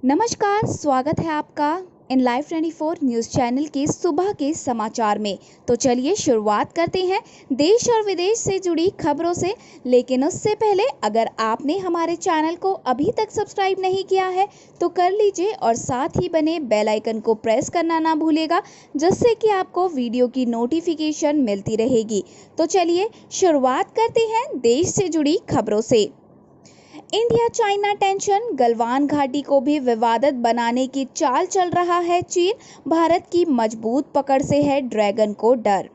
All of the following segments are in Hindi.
नमस्कार, स्वागत है आपका इन लाइव 24 न्यूज़ चैनल के सुबह के समाचार में। तो चलिए शुरुआत करते हैं देश और विदेश से जुड़ी खबरों से। लेकिन उससे पहले अगर आपने हमारे चैनल को अभी तक सब्सक्राइब नहीं किया है तो कर लीजिए और साथ ही बने बेल आइकन को प्रेस करना ना भूलिएगा, जिससे कि आपको वीडियो की नोटिफिकेशन मिलती रहेगी। तो चलिए शुरुआत करते हैं देश से जुड़ी खबरों से। इंडिया चाइना टेंशन, गलवान घाटी को भी विवादित बनाने की चाल चल रहा है चीन। भारत की मजबूत पकड़ से है ड्रैगन को डर।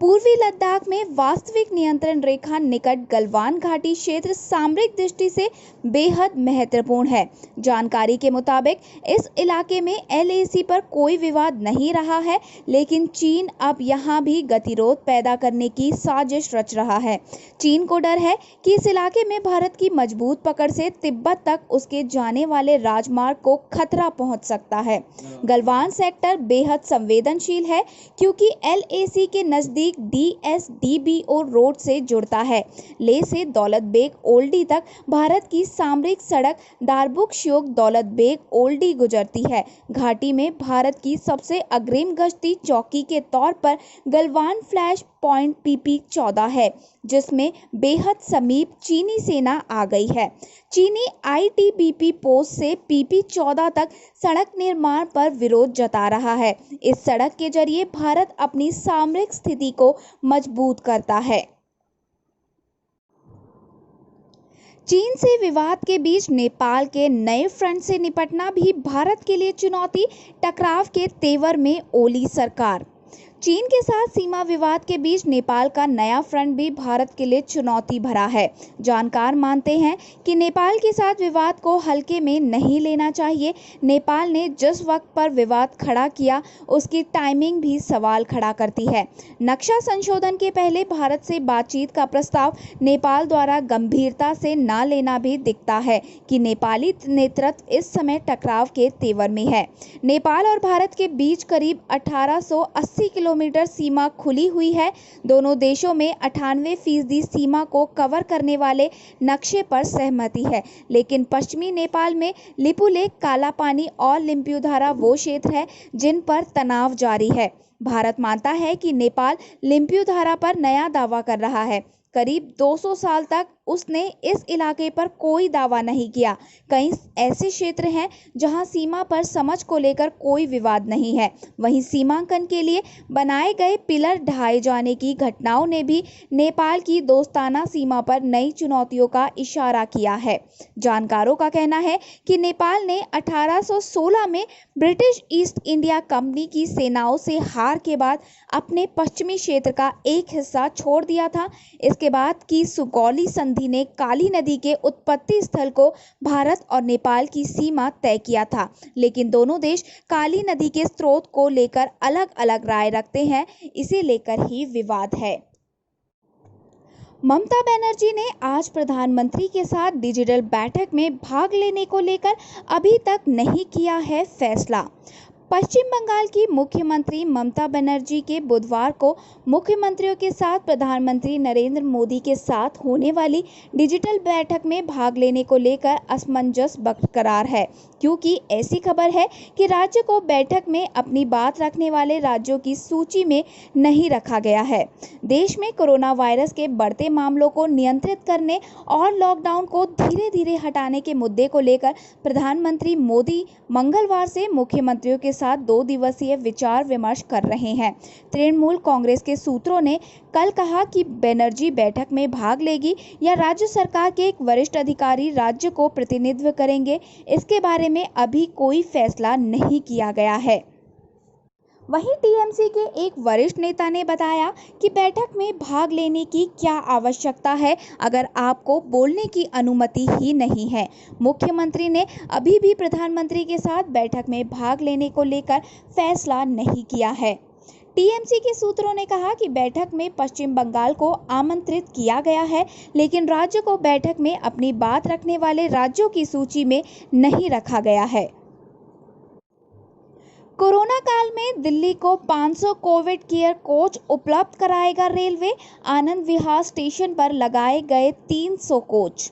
पूर्वी लद्दाख में वास्तविक नियंत्रण रेखा निकट गलवान घाटी क्षेत्र सामरिक दृष्टि से बेहद महत्वपूर्ण है। जानकारी के मुताबिक इस इलाके में LAC पर कोई विवाद नहीं रहा है, लेकिन चीन अब यहां भी गतिरोध पैदा करने की साजिश रच रहा है। चीन को डर है कि इस इलाके में भारत की मजबूत पकड़ से तिब्बत तक उसके जाने वाले राजमार्ग को खतरा पहुंच सकता है। गलवान सेक्टर बेहद संवेदनशील है क्योंकि LAC के नजदीक DSDBO रोड से जुड़ता है। लेह से दौलत बेग ओल्डी तक भारत की सामरिक सड़क दारबुक श्योक दौलत बेग ओल्डी गुजरती है। घाटी में भारत की सबसे अग्रिम गश्ती चौकी के तौर पर गलवान फ्लैश पॉइंट PP-14 है, जिसमें बेहद समीप चीनी सेना आ गई है। चीनी ITBP पोस्ट से PP-14 तक सड़क निर्माण पर विरोध जता रहा है। इस सड़क के जरिए भारत अपनी सामरिक स्थिति को मजबूत करता है। चीन से विवाद के बीच नेपाल के नए फ्रंट से निपटना भी भारत के लिए चुनौती। टकराव के तेवर में ओली सरकार। चीन के साथ सीमा विवाद के बीच नेपाल का नया फ्रंट भी भारत के लिए चुनौती भरा है। जानकार मानते हैं कि नेपाल के साथ विवाद को हल्के में नहीं लेना चाहिए। नेपाल ने जिस वक्त पर विवाद खड़ा किया उसकी टाइमिंग भी सवाल खड़ा करती है। नक्शा संशोधन के पहले भारत से बातचीत का प्रस्ताव नेपाल द्वारा गंभीरता से न लेना भी दिखता है कि नेपाली नेतृत्व इस समय टकराव के तेवर में है। नेपाल और भारत के बीच करीब 1880 किलोमीटर सीमा खुली हुई है। दोनों देशों में 98% सीमा को कवर करने वाले नक्शे पर सहमति है, लेकिन पश्चिमी नेपाल में लिपुलेख, काला पानी और लिम्पियुधारा वो क्षेत्र है जिन पर तनाव जारी है। भारत मानता है कि नेपाल लिम्पियुधारा पर नया दावा कर रहा है। करीब 200 साल तक उसने इस इलाके पर कोई दावा नहीं किया। कई ऐसे क्षेत्र हैं जहां सीमा पर समझ को लेकर कोई विवाद नहीं है। वहीं सीमांकन के लिए बनाए गए पिलर ढाए जाने की घटनाओं ने भी नेपाल की दोस्ताना सीमा पर नई चुनौतियों का इशारा किया है। जानकारों का कहना है कि नेपाल ने 1816 में ब्रिटिश ईस्ट इंडिया कंपनी की सेनाओं से हार के बाद अपने पश्चिमी क्षेत्र का एक हिस्सा छोड़ दिया था। इसके बाद की सुगौली संधि ने काली नदी के उत्पत्ति स्थल को भारत और नेपाल की सीमा तय किया था, लेकिन दोनों देश काली नदी के स्रोत को लेकर अलग अलग राय रखते हैं। इसे लेकर ही विवाद है। ममता बनर्जी ने आज प्रधानमंत्री के साथ डिजिटल बैठक में भाग लेने को लेकर अभी तक नहीं किया है फैसला। पश्चिम बंगाल की मुख्यमंत्री ममता बनर्जी के बुधवार को मुख्यमंत्रियों के साथ प्रधानमंत्री नरेंद्र मोदी के साथ होने वाली डिजिटल बैठक में भाग लेने को लेकर असमंजस बरकरार है, क्योंकि ऐसी खबर है कि राज्य को बैठक में अपनी बात रखने वाले राज्यों की सूची में नहीं रखा गया है। देश में कोरोना वायरस के बढ़ते मामलों को नियंत्रित करने और लॉकडाउन को धीरे धीरे हटाने के मुद्दे को लेकर प्रधानमंत्री मोदी मंगलवार से मुख्यमंत्रियों के साथ 2 दिवसीय विचार विमर्श कर रहे हैं। तृणमूल कांग्रेस के सूत्रों ने कल कहा कि बनर्जी बैठक में भाग लेगी या राज्य सरकार के एक वरिष्ठ अधिकारी राज्य को प्रतिनिधित्व करेंगे, इसके बारे में अभी कोई फैसला नहीं किया गया है। वहीं TMC के एक वरिष्ठ नेता ने बताया कि बैठक में भाग लेने की क्या आवश्यकता है अगर आपको बोलने की अनुमति ही नहीं है। मुख्यमंत्री ने अभी भी प्रधानमंत्री के साथ बैठक में भाग लेने को लेकर फैसला नहीं किया है। TMC के सूत्रों ने कहा कि बैठक में पश्चिम बंगाल को आमंत्रित किया गया है, लेकिन राज्य को बैठक में अपनी बात रखने वाले राज्यों की सूची में नहीं रखा गया है। कोरोना काल में दिल्ली को 500 कोविड केयर कोच उपलब्ध कराएगा रेलवे। आनंद विहार स्टेशन पर लगाए गए 300 कोच।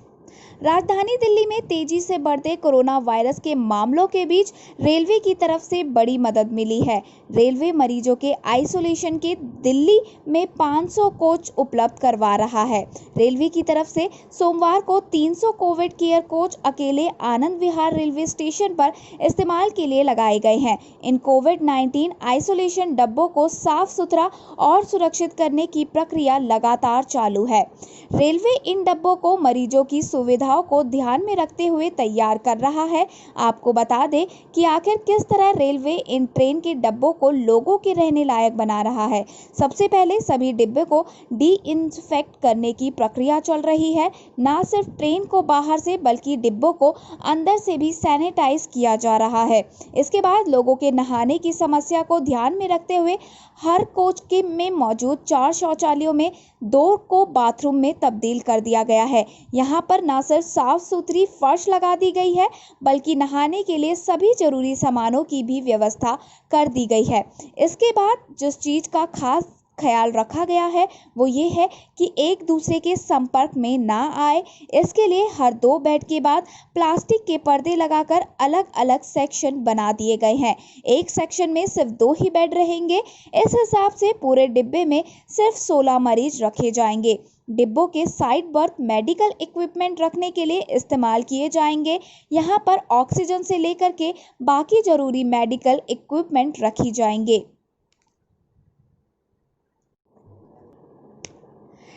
राजधानी दिल्ली में तेजी से बढ़ते कोरोना वायरस के मामलों के बीच रेलवे की तरफ से बड़ी मदद मिली है। रेलवे मरीजों के आइसोलेशन के दिल्ली में 500 कोच उपलब्ध करवा रहा है। रेलवे की तरफ से सोमवार को 300 कोविड केयर कोच अकेले आनंद विहार रेलवे स्टेशन पर इस्तेमाल के लिए लगाए गए हैं। इन कोविड-19 आइसोलेशन डब्बों को साफ सुथरा और सुरक्षित करने की प्रक्रिया लगातार चालू है। रेलवे इन डब्बों को मरीजों की सुविधाओं को ध्यान में रखते हुए तैयार कर रहा है। आपको बता दें कि आखिर किस तरह रेलवे इन ट्रेन के डब्बों को लोगों के रहने लायक बना रहा है। सबसे पहले सभी डिब्बे को डिइंफेक्ट करने की प्रक्रिया चल रही है। न सिर्फ ट्रेन को बाहर से बल्कि डिब्बों को अंदर से भी सैनिटाइज किया जा रहा है। इसके बाद लोगों के नहाने की समस्या को ध्यान में रखते हुए हर कोच के में मौजूद 4 शौचालयों में 2 को बाथरूम में तब्दील कर दिया गया है। यहाँ पर न सिर्फ साफ सुथरी फर्श लगा दी गई है बल्कि नहाने के लिए सभी जरूरी सामानों की भी व्यवस्था कर दी गई है। इसके बाद जिस चीज़ का खास ख्याल रखा गया है वो ये है कि एक दूसरे के संपर्क में ना आए। इसके लिए हर 2 बेड के बाद प्लास्टिक के पर्दे लगाकर अलग अलग सेक्शन बना दिए गए हैं। एक सेक्शन में सिर्फ 2 ही बेड रहेंगे। इस हिसाब से पूरे डिब्बे में सिर्फ 16 मरीज रखे जाएंगे। डिब्बों के साइड बर्थ मेडिकल इक्विपमेंट रखने के लिए इस्तेमाल किए जाएंगे। यहाँ पर ऑक्सीजन से लेकर के बाकी जरूरी मेडिकल इक्विपमेंट रखी जाएंगे।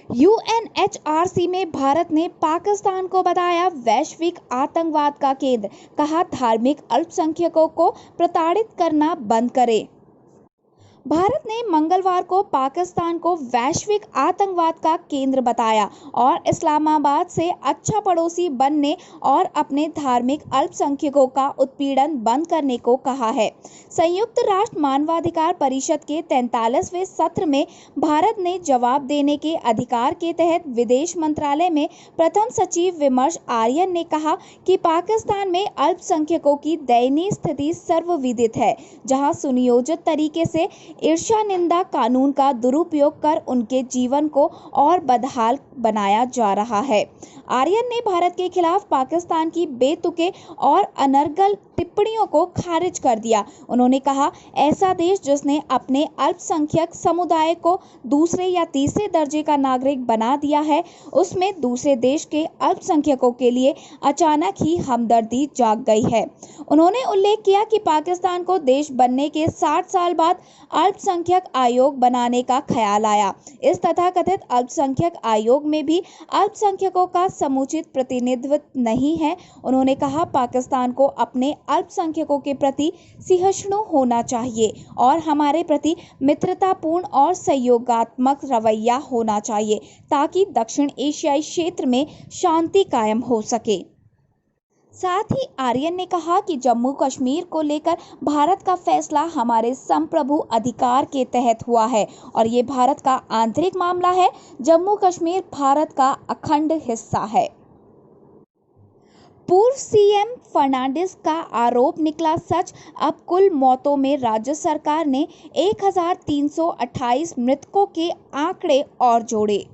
यूएनएचआरसी में भारत ने पाकिस्तान को बताया वैश्विक आतंकवाद का केंद्र, कहा धार्मिक अल्पसंख्यकों को प्रताड़ित करना बंद करें। भारत ने मंगलवार को पाकिस्तान को वैश्विक आतंकवाद का केंद्र बताया और इस्लामाबाद से अच्छा पड़ोसी बनने और अपने धार्मिक अल्पसंख्यकों का उत्पीड़न बंद करने को कहा है। संयुक्त राष्ट्र मानवाधिकार परिषद के 43वें सत्र में भारत ने जवाब देने के अधिकार के तहत विदेश मंत्रालय में प्रथम सचिव विमर्श आर्यन ने कहा कि पाकिस्तान में अल्पसंख्यकों की दयनीय स्थिति सर्वविदित है, जहां सुनियोजित तरीके से ईर्ष्या निंदा कानून का दुरुपयोग कर उनके जीवन को और बदहाल बनाया जा रहा है। आर्यन ने भारत के खिलाफ पाकिस्तान की बेतुके और अनर्गल टिप्पणियों को खारिज कर दिया। उन्होंने कहा, ऐसा देश जिसने अपने अल्पसंख्यक समुदाय को दूसरे या तीसरे दर्जे का नागरिक बना दिया है, उसमें दूसरे देश के अल्पसंख्यकों के लिए अचानक ही हमदर्दी जाग गई है। उन्होंने उल्लेख किया कि पाकिस्तान को देश बनने के 60 साल बाद अल्पसंख्यक आयोग बनाने का ख्याल आया। इस तथाकथित अल्पसंख्यक आयोग में भी अल्पसंख्यकों का समुचित प्रतिनिधित्व नहीं है। उन्होंने कहा, पाकिस्तान को अपने अल्पसंख्यकों के प्रति सहिष्णु होना चाहिए और हमारे प्रति मित्रतापूर्ण और सहयोगात्मक रवैया होना चाहिए ताकि दक्षिण एशियाई क्षेत्र में शांति कायम हो सके। साथ ही आर्यन ने कहा कि जम्मू कश्मीर को लेकर भारत का फैसला हमारे संप्रभु अधिकार के तहत हुआ है और ये भारत का आंतरिक मामला है। जम्मू कश्मीर भारत का अखंड हिस्सा है। पूर्व सीएम फर्नांडिस का आरोप निकला सच, अब कुल मौतों में राज्य सरकार ने 1328 मृतकों के आंकड़े और जोड़े।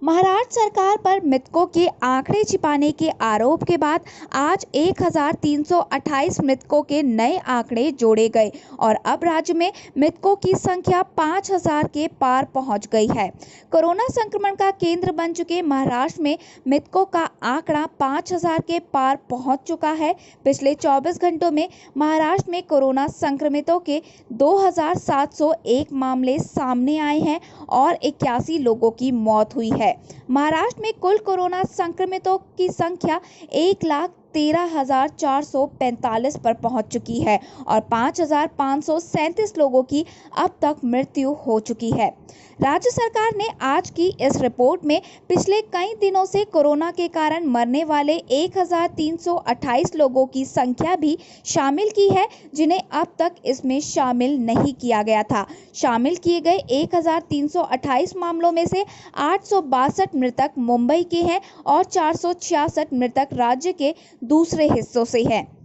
महाराष्ट्र सरकार पर मृतकों के आंकड़े छिपाने के आरोप के बाद आज 1328 मृतकों के नए आंकड़े जोड़े गए और अब राज्य में मृतकों की संख्या 5000 के पार पहुंच गई है। कोरोना संक्रमण का केंद्र बन चुके महाराष्ट्र में मृतकों का आंकड़ा 5000 के पार पहुंच चुका है। पिछले 24 घंटों में महाराष्ट्र में कोरोना संक्रमितों के 2701 मामले सामने आए हैं और 81 लोगों की मौत हुई है। महाराष्ट्र में कुल कोरोना संक्रमितों की संख्या 1,13,445 पर पहुंच चुकी है और 5,537 लोगों की अब तक मृत्यु हो चुकी है। राज्य सरकार ने आज की इस रिपोर्ट में पिछले कई दिनों से कोरोना के कारण मरने वाले 1,328 लोगों की संख्या भी शामिल की है, जिन्हें अब तक इसमें शामिल नहीं किया गया था। शामिल किए गए 1,328 मामलों में से 862 मृतक मुंबई के हैं और 466 मृतक राज्य के दूसरे हिस्सों से हैं।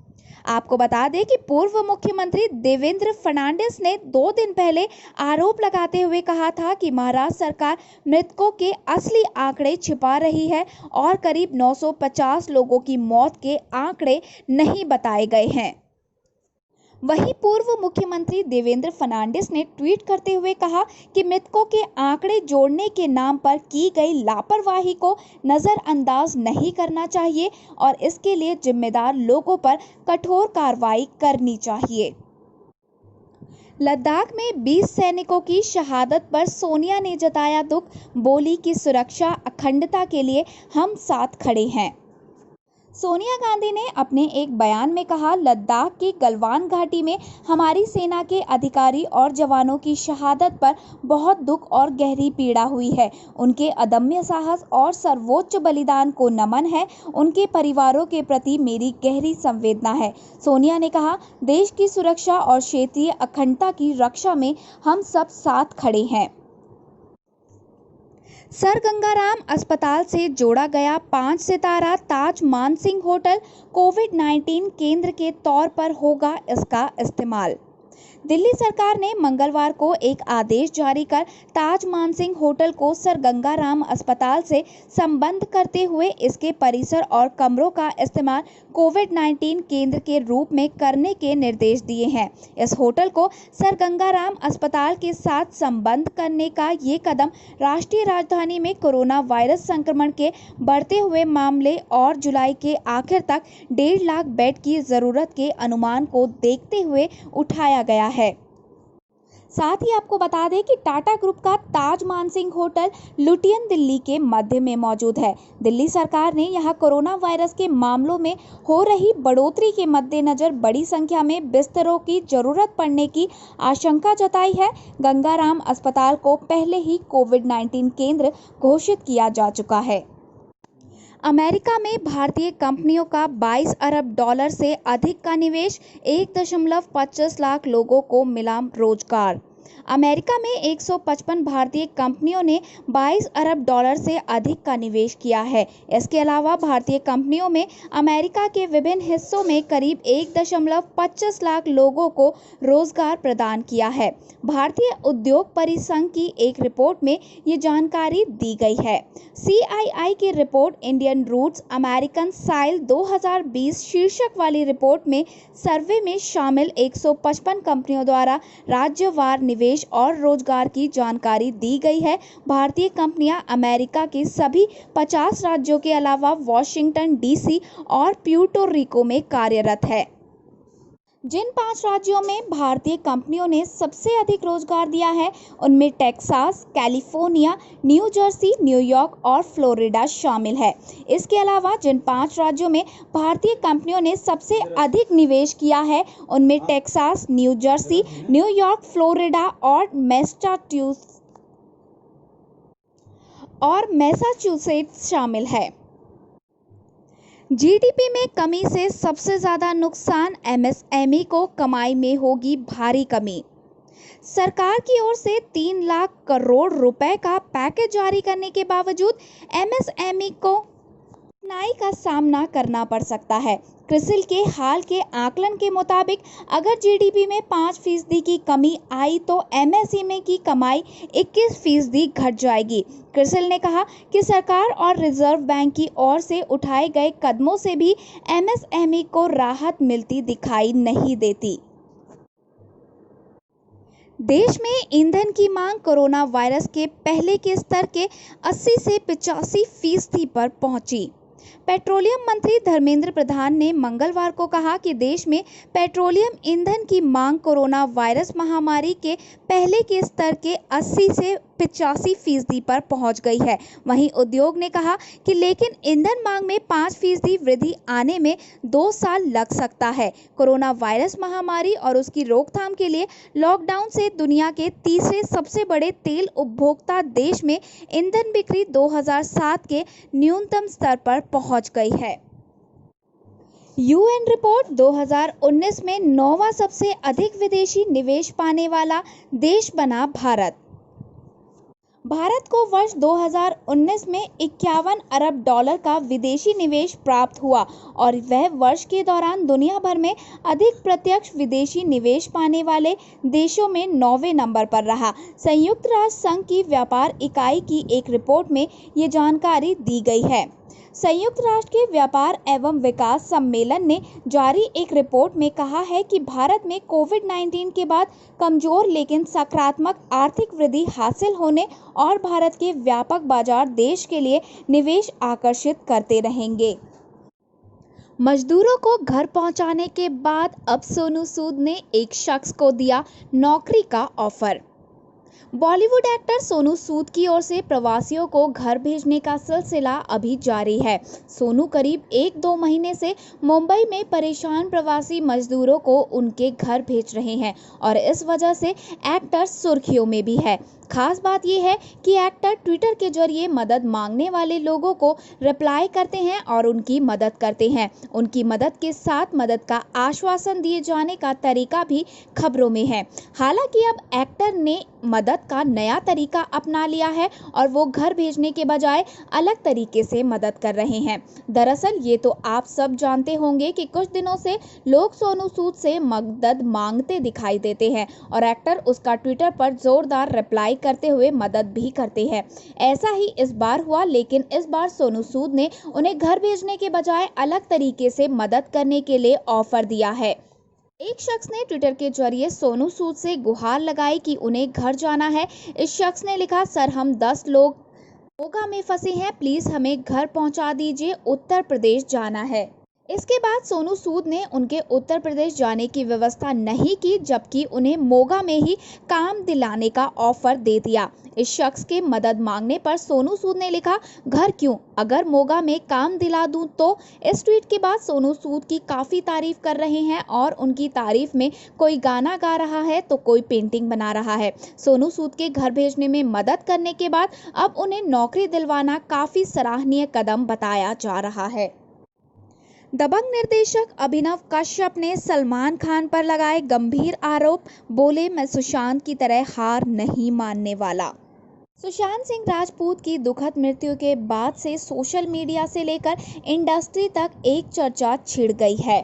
आपको बता दें कि पूर्व मुख्यमंत्री देवेंद्र फर्नांडिस ने 2 दिन पहले आरोप लगाते हुए कहा था कि महाराष्ट्र सरकार मृतकों के असली आंकड़े छिपा रही है और करीब 950 लोगों की मौत के आंकड़े नहीं बताए गए हैं। वहीं पूर्व मुख्यमंत्री देवेंद्र फर्नांडिस ने ट्वीट करते हुए कहा कि मृतकों के आंकड़े जोड़ने के नाम पर की गई लापरवाही को नजरअंदाज नहीं करना चाहिए और इसके लिए जिम्मेदार लोगों पर कठोर कार्रवाई करनी चाहिए। लद्दाख में 20 सैनिकों की शहादत पर सोनिया ने जताया दुख, बोली कि सुरक्षा अखंडता के लिए हम साथ खड़े हैं। सोनिया गांधी ने अपने एक बयान में कहा, लद्दाख की गलवान घाटी में हमारी सेना के अधिकारी और जवानों की शहादत पर बहुत दुख और गहरी पीड़ा हुई है। उनके अदम्य साहस और सर्वोच्च बलिदान को नमन है। उनके परिवारों के प्रति मेरी गहरी संवेदना है। सोनिया ने कहा, देश की सुरक्षा और क्षेत्रीय अखंडता की रक्षा में हम सब साथ खड़े हैं। सर गंगाराम अस्पताल से जोड़ा गया 5 सितारा ताज मानसिंह होटल कोविड-19 केंद्र के तौर पर होगा इसका इस्तेमाल। दिल्ली सरकार ने मंगलवार को एक आदेश जारी कर ताज मानसिंह होटल को सर गंगाराम अस्पताल से संबद्ध करते हुए इसके परिसर और कमरों का इस्तेमाल कोविड-19 केंद्र के रूप में करने के निर्देश दिए हैं। इस होटल को सर गंगाराम अस्पताल के साथ संबद्ध करने का ये कदम राष्ट्रीय राजधानी में कोरोना वायरस संक्रमण के बढ़ते हुए मामले और जुलाई के आखिर तक 1.5 लाख बेड की जरूरत के अनुमान को देखते हुए उठाया गया है। साथ ही आपको बता दें कि टाटा ग्रुप का ताज मानसिंह होटल लुटियन दिल्ली के मध्य में मौजूद है। दिल्ली सरकार ने यहां कोरोना वायरस के मामलों में हो रही बढ़ोतरी के मद्देनजर बड़ी संख्या में बिस्तरों की जरूरत पड़ने की आशंका जताई है। गंगाराम अस्पताल को पहले ही कोविड-19 केंद्र घोषित किया जा चुका है। अमेरिका में भारतीय कंपनियों का $22 अरब से अधिक का निवेश, 1.25 लाख लोगों को मिला रोजगार। अमेरिका में 155 भारतीय कंपनियों ने $22 अरब से अधिक का निवेश किया है। इसके अलावा भारतीय कंपनियों में अमेरिका के विभिन्न हिस्सों में करीब 1.25 लाख लोगों को रोजगार प्रदान किया है। भारतीय उद्योग परिसंघ की एक रिपोर्ट में ये जानकारी दी गई है। CII की रिपोर्ट इंडियन रूट्स अमेरिकन साइल 2020 शीर्षक वाली रिपोर्ट में सर्वे में शामिल 155 कंपनियों द्वारा राज्यवार निवेश और रोजगार की जानकारी दी गई है। भारतीय कंपनियां अमेरिका के सभी 50 राज्यों के अलावा वाशिंगटन DC और प्यूर्टो रिको में कार्यरत है। जिन 5 राज्यों में भारतीय कंपनियों ने सबसे अधिक रोजगार दिया है उनमें Texas, California, new Jersey, New York और फ्लोरिडा शामिल है। इसके अलावा जिन 5 राज्यों में भारतीय कंपनियों ने सबसे अधिक निवेश किया है उनमें Texas, new Jersey, New York, Florida और मैसाचुसेट्स शामिल है। GDP में कमी से सबसे ज्यादा नुकसान, MSME को कमाई में होगी भारी कमी। सरकार की ओर से 3 लाख करोड़ रुपए का पैकेज जारी करने के बावजूद MSME को कठिनाई का सामना करना पड़ सकता है। क्रिसिल के हाल के आकलन के मुताबिक अगर GDP में 5% की कमी आई तो MSME की कमाई 21% घट जाएगी। क्रिसिल ने कहा कि सरकार और रिजर्व बैंक की ओर से उठाए गए कदमों से भी MSME को राहत मिलती दिखाई नहीं देती। देश में ईंधन की मांग कोरोना वायरस के पहले के स्तर के 80 से 85% पर पहुंची। पेट्रोलियम मंत्री धर्मेंद्र प्रधान ने मंगलवार को कहा कि देश में पेट्रोलियम ईंधन की मांग कोरोना वायरस महामारी के पहले के स्तर के 80 से 85% पर पहुंच गई है। वहीं उद्योग ने कहा कि लेकिन ईंधन मांग में 5% वृद्धि आने में 2 साल लग सकता है। कोरोना वायरस महामारी और उसकी रोकथाम के लिए लॉकडाउन से दुनिया के तीसरे सबसे बड़े तेल उपभोक्ता देश में ईंधन बिक्री 2007 के न्यूनतम स्तर पर पहुंच गई है। UN रिपोर्ट 2019 में 9वां सबसे अधिक विदेशी निवेश पाने वाला देश बना भारत। भारत को वर्ष 2019 में 51 अरब डॉलर का विदेशी निवेश प्राप्त हुआ और वह वर्ष के दौरान दुनिया भर में अधिक प्रत्यक्ष विदेशी निवेश पाने वाले देशों में 9वें नंबर पर रहा। संयुक्त राष्ट्र संघ की व्यापार इकाई की एक रिपोर्ट में ये जानकारी दी गई है। संयुक्त राष्ट्र के व्यापार एवं विकास सम्मेलन ने जारी एक रिपोर्ट में कहा है कि भारत में कोविड-19 के बाद कमजोर लेकिन सकारात्मक आर्थिक वृद्धि हासिल होने और भारत के व्यापक बाजार देश के लिए निवेश आकर्षित करते रहेंगे। मजदूरों को घर पहुंचाने के बाद अब सोनू सूद ने एक शख्स को दिया नौकरी का ऑफर। बॉलीवुड एक्टर सोनू सूद की ओर से प्रवासियों को घर भेजने का सिलसिला अभी जारी है। सोनू करीब 1-2 महीने से मुंबई में परेशान प्रवासी मजदूरों को उनके घर भेज रहे हैं और इस वजह से एक्टर सुर्खियों में भी है। खास बात यह है कि एक्टर ट्विटर के जरिए मदद मांगने वाले लोगों को रिप्लाई करते हैं और उनकी मदद करते हैं। उनकी मदद के साथ मदद का आश्वासन दिए जाने का तरीका भी खबरों में है। हालांकि अब एक्टर ने मदद का नया तरीका अपना लिया है और वो घर भेजने के बजाय अलग तरीके से मदद कर रहे हैं। दरअसल ये तो आप सब जानते होंगे कि कुछ दिनों से लोग सोनू सूद से मदद मांगते दिखाई देते हैं और एक्टर उसका ट्विटर पर जोरदार रिप्लाई करते हुए मदद भी करते हैं। ऐसा ही इस बार हुआ, लेकिन इस बार सोनू सूद ने उन्हें घर भेजने के बजाय अलग तरीके से मदद करने के लिए ऑफर दिया है। एक शख्स ने ट्विटर के जरिए सोनू सूद से गुहार लगाई कि उन्हें घर जाना है। इस शख्स ने लिखा, सर हम 10 लोग मोगा में फंसे हैं, प्लीज हमें घर पहुंचा दीजिए, उत्तर प्रदेश जाना है। इसके बाद सोनू सूद ने उनके उत्तर प्रदेश जाने की व्यवस्था नहीं की, जबकि उन्हें मोगा में ही काम दिलाने का ऑफर दे दिया। इस शख्स के मदद मांगने पर सोनू सूद ने लिखा, घर क्यों, अगर मोगा में काम दिला दूं तो। इस ट्वीट के बाद सोनू सूद की काफ़ी तारीफ कर रहे हैं और उनकी तारीफ में कोई गाना गा रहा है तो कोई पेंटिंग बना रहा है। सोनू सूद के घर भेजने में मदद करने के बाद अब उन्हें नौकरी दिलवाना काफ़ी सराहनीय कदम बताया जा रहा है। दबंग निर्देशक अभिनव कश्यप ने सलमान खान पर लगाए गंभीर आरोप, बोले मैं सुशांत की तरह हार नहीं मानने वाला। सुशांत सिंह राजपूत की दुखद मृत्यु के बाद से सोशल मीडिया से लेकर इंडस्ट्री तक एक चर्चा छिड़ गई है।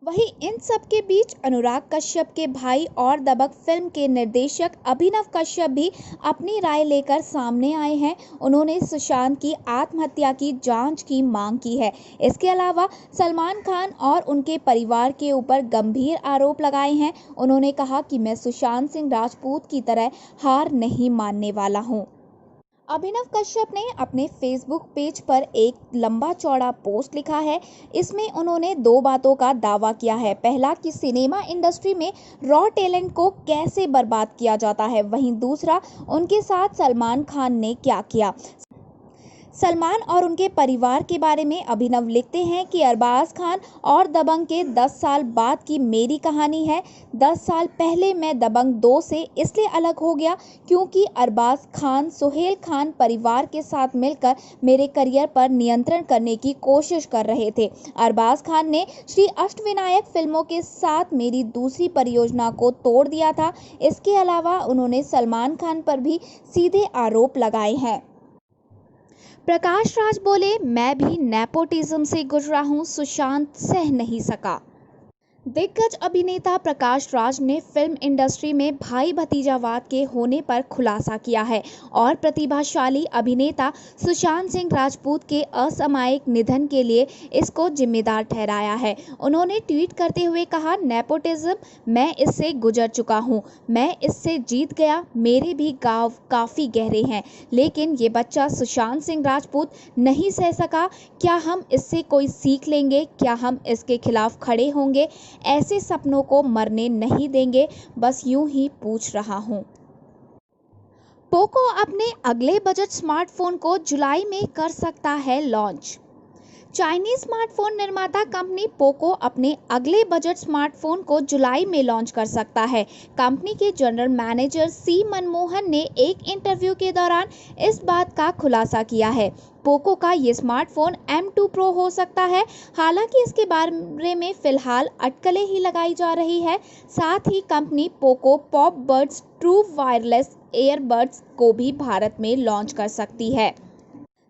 वहीं इन सब के बीच अनुराग कश्यप के भाई और दबंग फिल्म के निर्देशक अभिनव कश्यप भी अपनी राय लेकर सामने आए हैं। उन्होंने सुशांत की आत्महत्या की जांच की मांग की है। इसके अलावा सलमान खान और उनके परिवार के ऊपर गंभीर आरोप लगाए हैं। उन्होंने कहा कि मैं सुशांत सिंह राजपूत की तरह हार नहीं मानने वाला हूं। अभिनव कश्यप ने अपने फेसबुक पेज पर एक लंबा चौड़ा पोस्ट लिखा है। इसमें उन्होंने 2 बातों का दावा किया है। पहला कि सिनेमा इंडस्ट्री में रॉ टैलेंट को कैसे बर्बाद किया जाता है, वहीं दूसरा उनके साथ सलमान खान ने क्या किया। सलमान और उनके परिवार के बारे में अभिनव लिखते हैं कि अरबाज खान और दबंग के 10 साल बाद की मेरी कहानी है। 10 साल पहले मैं दबंग 2 से इसलिए अलग हो गया क्योंकि अरबाज खान सुहेल खान परिवार के साथ मिलकर मेरे करियर पर नियंत्रण करने की कोशिश कर रहे थे। अरबाज खान ने श्री अष्टविनायक फिल्मों के साथ मेरी दूसरी परियोजना को तोड़ दिया था। इसके अलावा उन्होंने सलमान खान पर भी सीधे आरोप लगाए हैं। प्रकाश राज बोले, मैं भी नेपोटिज्म से गुजरा हूं, सुशांत सह नहीं सका। दिग्गज अभिनेता प्रकाश राज ने फिल्म इंडस्ट्री में भाई भतीजावाद के होने पर खुलासा किया है और प्रतिभाशाली अभिनेता सुशांत सिंह राजपूत के असामयिक निधन के लिए इसको जिम्मेदार ठहराया है। उन्होंने ट्वीट करते हुए कहा, नेपोटिज्म मैं इससे गुजर चुका हूं, मैं इससे जीत गया, मेरे भी गांव काफ़ी गहरे हैं, लेकिन ये बच्चा सुशांत सिंह राजपूत नहीं सह सका। क्या हम इससे कोई सीख लेंगे? क्या हम इसके खिलाफ खड़े होंगे? ऐसे सपनों को मरने नहीं देंगे, बस यूं ही पूछ रहा हूं। पोको अपने अगले बजट स्मार्टफोन को जुलाई में कर सकता है लॉन्च। चाइनीज स्मार्टफोन निर्माता कंपनी पोको अपने अगले बजट स्मार्टफोन को जुलाई में लॉन्च कर सकता है। कंपनी के जनरल मैनेजर सी मनमोहन ने एक इंटरव्यू के दौरान इस बात का खुलासा किया है। पोको का ये स्मार्टफोन M2 Pro हो सकता है। हालांकि इसके बारे में फिलहाल अटकलें ही लगाई जा रही है। साथ ही company Poco Pop Buds true wireless earbuds को भी भारत में लॉन्च कर सकती है।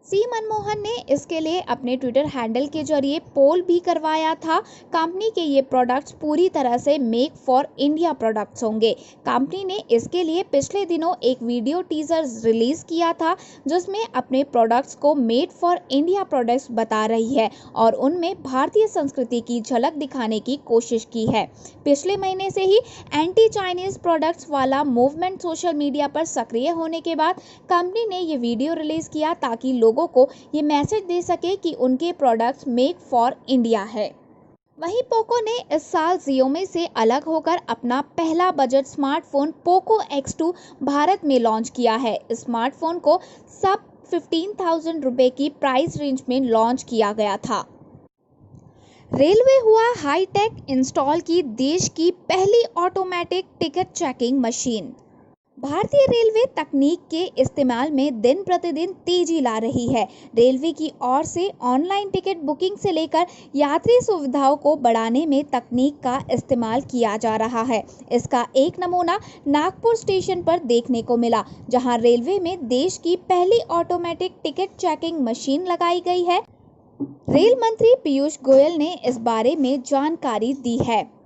सी मनमोहन ने इसके लिए अपने ट्विटर हैंडल के जरिए पोल भी करवाया था। कंपनी के ये प्रोडक्ट्स पूरी तरह से मेक फॉर इंडिया प्रोडक्ट्स होंगे। कंपनी ने इसके लिए पिछले दिनों एक वीडियो टीजर रिलीज किया था जिसमें अपने प्रोडक्ट्स को मेड फॉर इंडिया प्रोडक्ट्स बता रही है और उनमें भारतीय संस्कृति की झलक दिखाने की कोशिश की है। पिछले महीने से ही एंटी चाइनीज प्रोडक्ट्स वाला मूवमेंट सोशल मीडिया पर सक्रिय होने के बाद कंपनी ने ये वीडियो रिलीज किया ताकि लोगों को ये मैसेज दे सके कि उनके प्रोडक्ट्स मेक फॉर इंडिया है। वहीं पोको ने इस साल Xiaomi से अलग होकर अपना पहला budget smartphone Poco X2 Bharat में लॉन्च किया है। इस स्मार्टफोन को सब 15,000 रुपए की प्राइस रेंज में लॉन्च किया गया था। रेलवे हुआ हाईटेक, इंस्टॉल की देश की पहली ऑटोमेटिक टिकट चेकिंग मशीन। भारतीय रेलवे तकनीक के इस्तेमाल में दिन प्रतिदिन तेजी ला रही है। रेलवे की ओर से ऑनलाइन टिकट बुकिंग से लेकर यात्री सुविधाओं को बढ़ाने में तकनीक का इस्तेमाल किया जा रहा है। इसका एक नमूना नागपुर स्टेशन पर देखने को मिला, जहां रेलवे में देश की पहली ऑटोमेटिक टिकट चेकिंग मशीन लगाई गई है। रेल मंत्री पीयूष गोयल ने इस बारे में जानकारी दी है।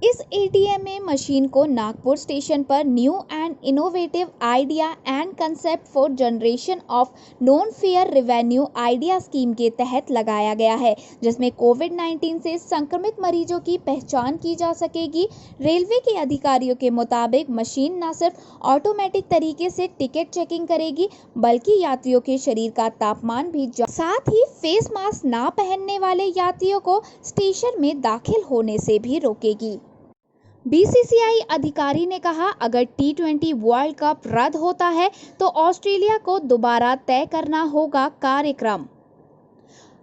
इस एटीएम मशीन को नागपुर स्टेशन पर new and innovative idea and concept for generation of non fair revenue idea scheme के तहत लगाया गया है, जिसमें कोविड-19 से संक्रमित मरीजों की पहचान की जा सकेगी। रेलवे के अधिकारियों के मुताबिक मशीन न सिर्फ ऑटोमेटिक तरीके से टिकट चेकिंग करेगी, बल्कि यात्रियों के शरीर का तापमान भी साथ ही फेस मास्क ना पहनने वाले यात्रियों को स्टेशन में दाखिल होने से भी रोकेगी। बीसीसीआई अधिकारी ने कहा, अगर टी20 वर्ल्ड कप रद्द होता है तो ऑस्ट्रेलिया को दोबारा तय करना होगा कार्यक्रम।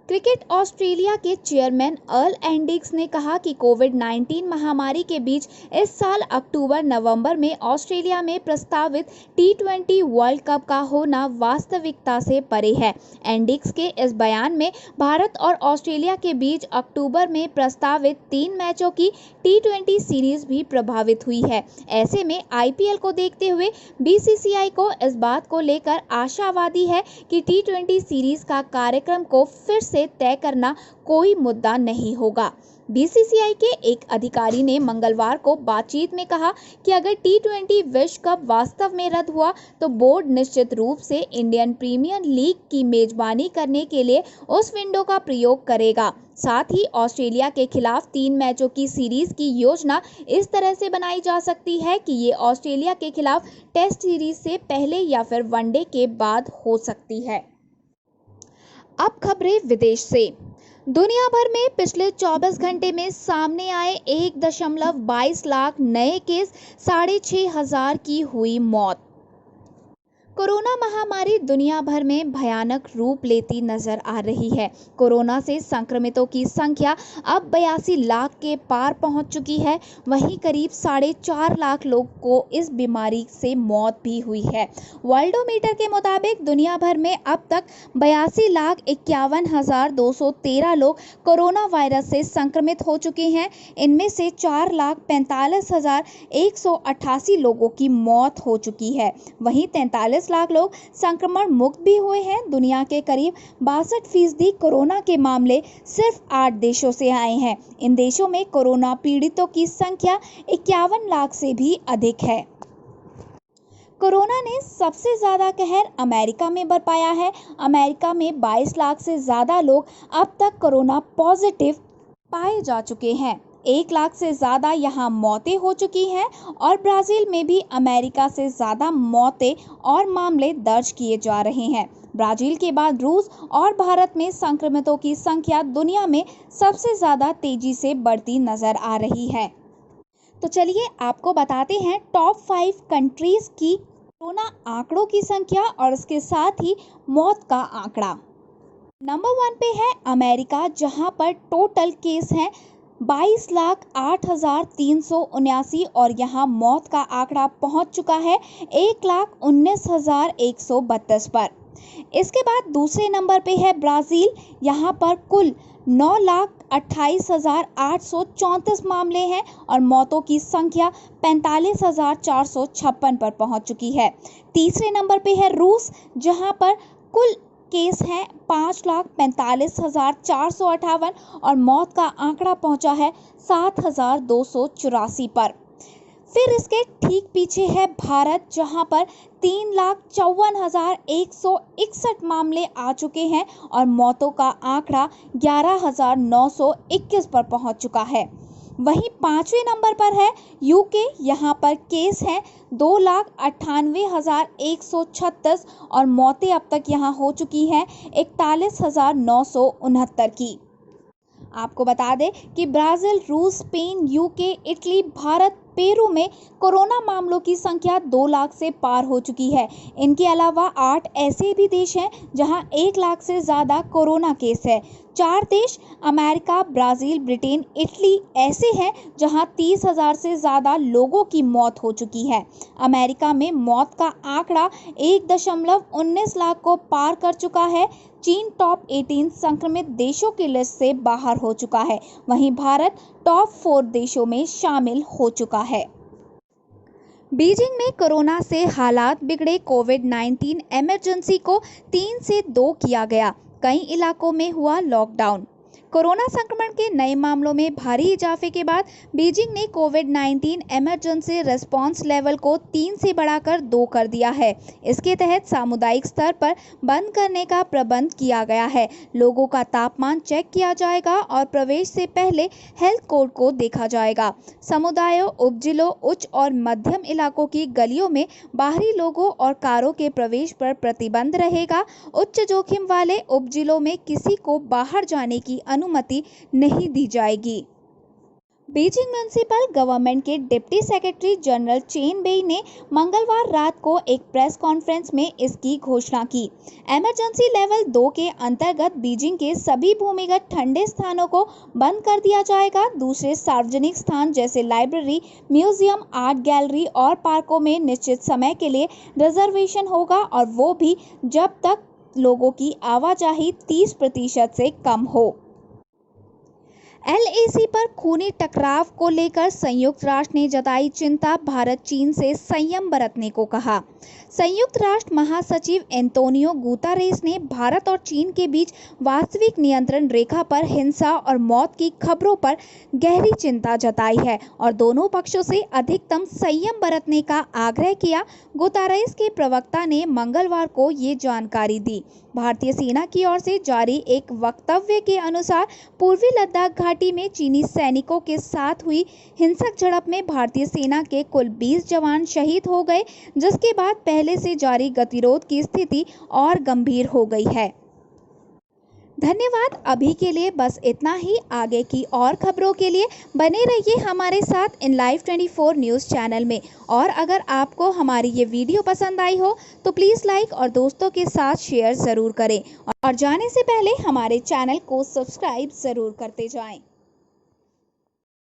क्रिकेट ऑस्ट्रेलिया के चेयरमैन अर्ल एंडिक्स ने कहा कि कोविड-19 महामारी के बीच इस साल अक्टूबर-नवंबर में ऑस्ट्रेलिया में प्रस्तावित टी20 वर्ल्ड कप का होना वास्तविकता से परे है। एंडिक्स के इस बयान में भारत और ऑस्ट्रेलिया के बीच अक्टूबर में प्रस्तावित 3 मैचों की टी20 सीरीज भी प्रभावित हुई है। ऐसे में आईपीएल को देखते हुए बीसीसीआई को इस बात को लेकर आशावादी है कि टी20 सीरीज का कार्यक्रम को फिर से तय करना कोई मुद्दा नहीं होगा। बीसीसीआई के एक अधिकारी ने मंगलवार को बातचीत में कहा कि अगर टी20 विश्व कप वास्तव में रद्द हुआ तो बोर्ड निश्चित रूप से इंडियन प्रीमियर लीग की मेजबानी करने के लिए उस विंडो का प्रयोग करेगा। साथ ही ऑस्ट्रेलिया के खिलाफ 3 मैचों की सीरीज की योजना इस तरह से बनाई जा सकती है कि ये ऑस्ट्रेलिया के खिलाफ टेस्ट सीरीज से पहले या फिर वनडे के बाद हो सकती है। अब खबरें विदेश से। दुनिया भर में पिछले 24 घंटे में सामने आए 1.22 लाख नए केस, 6,500 की हुई मौत। कोरोना महामारी दुनिया भर में भयानक रूप लेती नजर आ रही है। कोरोना से संक्रमितों की संख्या अब 82 लाख के पार पहुंच चुकी है। वहीं करीब 4.5 लाख लोग को इस बीमारी से मौत भी हुई है। वर्ल्डोमीटर के मुताबिक दुनिया भर में अब तक 82,51,213 लोग कोरोना वायरस से संक्रमित हो चुके हैं। इनमें से 4,45,188 लोगों की मौत हो चुकी है। वहीं 43 लाख लोग संक्रमण मुक्त भी हुए हैं। दुनिया के करीब 62% कोरोना के मामले सिर्फ 8 देशों से आए हैं। इन देशों में कोरोना पीड़ितों की संख्या 51 लाख से भी अधिक है। कोरोना ने सबसे ज्यादा कहर अमेरिका में बरपाया है। अमेरिका में 22 लाख से ज्यादा लोग अब तक कोरोना पॉजिटिव पाए जा चुके हैं। 1 लाख से ज़्यादा यहाँ मौतें हो चुकी हैं और ब्राज़ील में भी अमेरिका से ज़्यादा मौतें और मामले दर्ज किए जा रहे हैं। ब्राज़ील के बाद रूस और भारत में संक्रमितों की संख्या दुनिया में सबसे ज़्यादा तेज़ी से बढ़ती नज़र आ रही है। तो चलिए आपको बताते हैं टॉप 5 कंट्रीज़ की कोरोना आंकड़ों की संख्या और इसके साथ ही मौत का आंकड़ा। नंबर 1 पे है अमेरिका, जहां पर टोटल केस हैं 22,08,379 और यहाँ मौत का आंकड़ा पहुंच चुका है 1,19,132 पर। इसके बाद दूसरे नंबर पे है ब्राज़ील। यहाँ पर कुल 9,28,834 मामले हैं और मौतों की संख्या 45,456 पर पहुंच चुकी है। तीसरे नंबर पे है रूस, जहां पर कुल केस हैं 5,45,458 और मौत का आंकड़ा पहुंचा है 7,284 पर। फिर इसके ठीक पीछे है भारत, जहां पर 3,54,161 मामले आ चुके हैं और मौतों का आंकड़ा 11,921 पर पहुंच चुका है। वहीं पांचवें नंबर पर है यूके। यहाँ पर केस हैं 2,98,136 और मौतें अब तक यहाँ हो चुकी हैं 41,969 की। आपको बता दें कि ब्राज़ील, रूस, Spain, UK, Italy, Bharat, Peru में कोरोना मामलों की संख्या 2 लाख से पार हो चुकी है। इनके अलावा 8 ऐसे भी देश हैं जहां 1 लाख से ज़्यादा कोरोना केस है। 4 देश अमेरिका, ब्राज़ील, ब्रिटेन, इटली ऐसे हैं जहां 30,000 से ज़्यादा लोगों की मौत हो चुकी है। अमेरिका में मौत का आंकड़ा 1.19 लाख को पार कर चुका है। चीन टॉप 18 संक्रमित देशों की लिस्ट से बाहर हो चुका है। वहीं भारत टॉप 4 देशों में शामिल हो चुका है। बीजिंग में कोरोना से हालात बिगड़े। कोविड-19 इमरजेंसी को 3 से 2 किया गया। कई इलाकों में हुआ लॉकडाउन। कोरोना संक्रमण के नए मामलों में भारी इजाफे के बाद बीजिंग ने कोविड-19 इमरजेंसी रिस्पांस लेवल को 3 से बढ़ाकर 2 कर दिया है। इसके तहत सामुदायिक स्तर पर बंद करने का प्रबंध किया गया है। लोगों का तापमान चेक किया जाएगा और प्रवेश से पहले हेल्थ कोड को देखा जाएगा। समुदायों, उपजिलों, उच्च और मध्यम इलाकों की गलियों में बाहरी लोगों और कारों के प्रवेश पर प्रतिबंध रहेगा। उच्च जोखिम वाले उपजिलों में किसी को बाहर जाने की अनुमति नहीं दी जाएगी। बीजिंग म्युनिसिपल गवर्नमेंट के डिप्टी सेक्रेटरी जनरल चेन बेई ने मंगलवार रात को एक प्रेस कॉन्फ्रेंस में इसकी घोषणा की। इमरजेंसी लेवल 2 के अंतर्गत बीजिंग के सभी भूमिगत ठंडे स्थानों को बंद कर दिया जाएगा। दूसरे सार्वजनिक स्थान जैसे लाइब्रेरी, म्यूजियम, आर्ट गैलरी और पार्कों में निश्चित समय के लिए रिजर्वेशन होगा और वो भी जब तक लोगों की आवाजाही 30% से कम हो। एलएसी पर खूनी टकराव को लेकर संयुक्त राष्ट्र ने जताई चिंता। भारत चीन से संयम बरतने को कहा। संयुक्त राष्ट्र महासचिव एंटोनियो गुतेरेस ने भारत और चीन के बीच वास्तविक नियंत्रण रेखा पर हिंसा और मौत की खबरों पर गहरी चिंता जताई है और दोनों पक्षों से अधिकतम संयम बरतने का आग्रह किया। गुतेरेस के प्रवक्ता ने मंगलवार को ये जानकारी दी। भारतीय सेना की ओर से जारी एक वक्तव्य के अनुसार पूर्वी लद्दाख घाटी में चीनी सैनिकों के साथ हुई हिंसक झड़प में भारतीय सेना के कुल 20 जवान शहीद हो गए, जिसके बाद पहले से जारी गतिरोध की स्थिति और गंभीर हो गई है। धन्यवाद। अभी के लिए बस इतना ही। आगे की और खबरों के लिए बने रहिए हमारे साथ इन लाइव 24 न्यूज़ चैनल में। और अगर आपको हमारी ये वीडियो पसंद आई हो तो प्लीज़ लाइक और दोस्तों के साथ शेयर ज़रूर करें और जाने से पहले हमारे चैनल को सब्सक्राइब ज़रूर करते जाएं।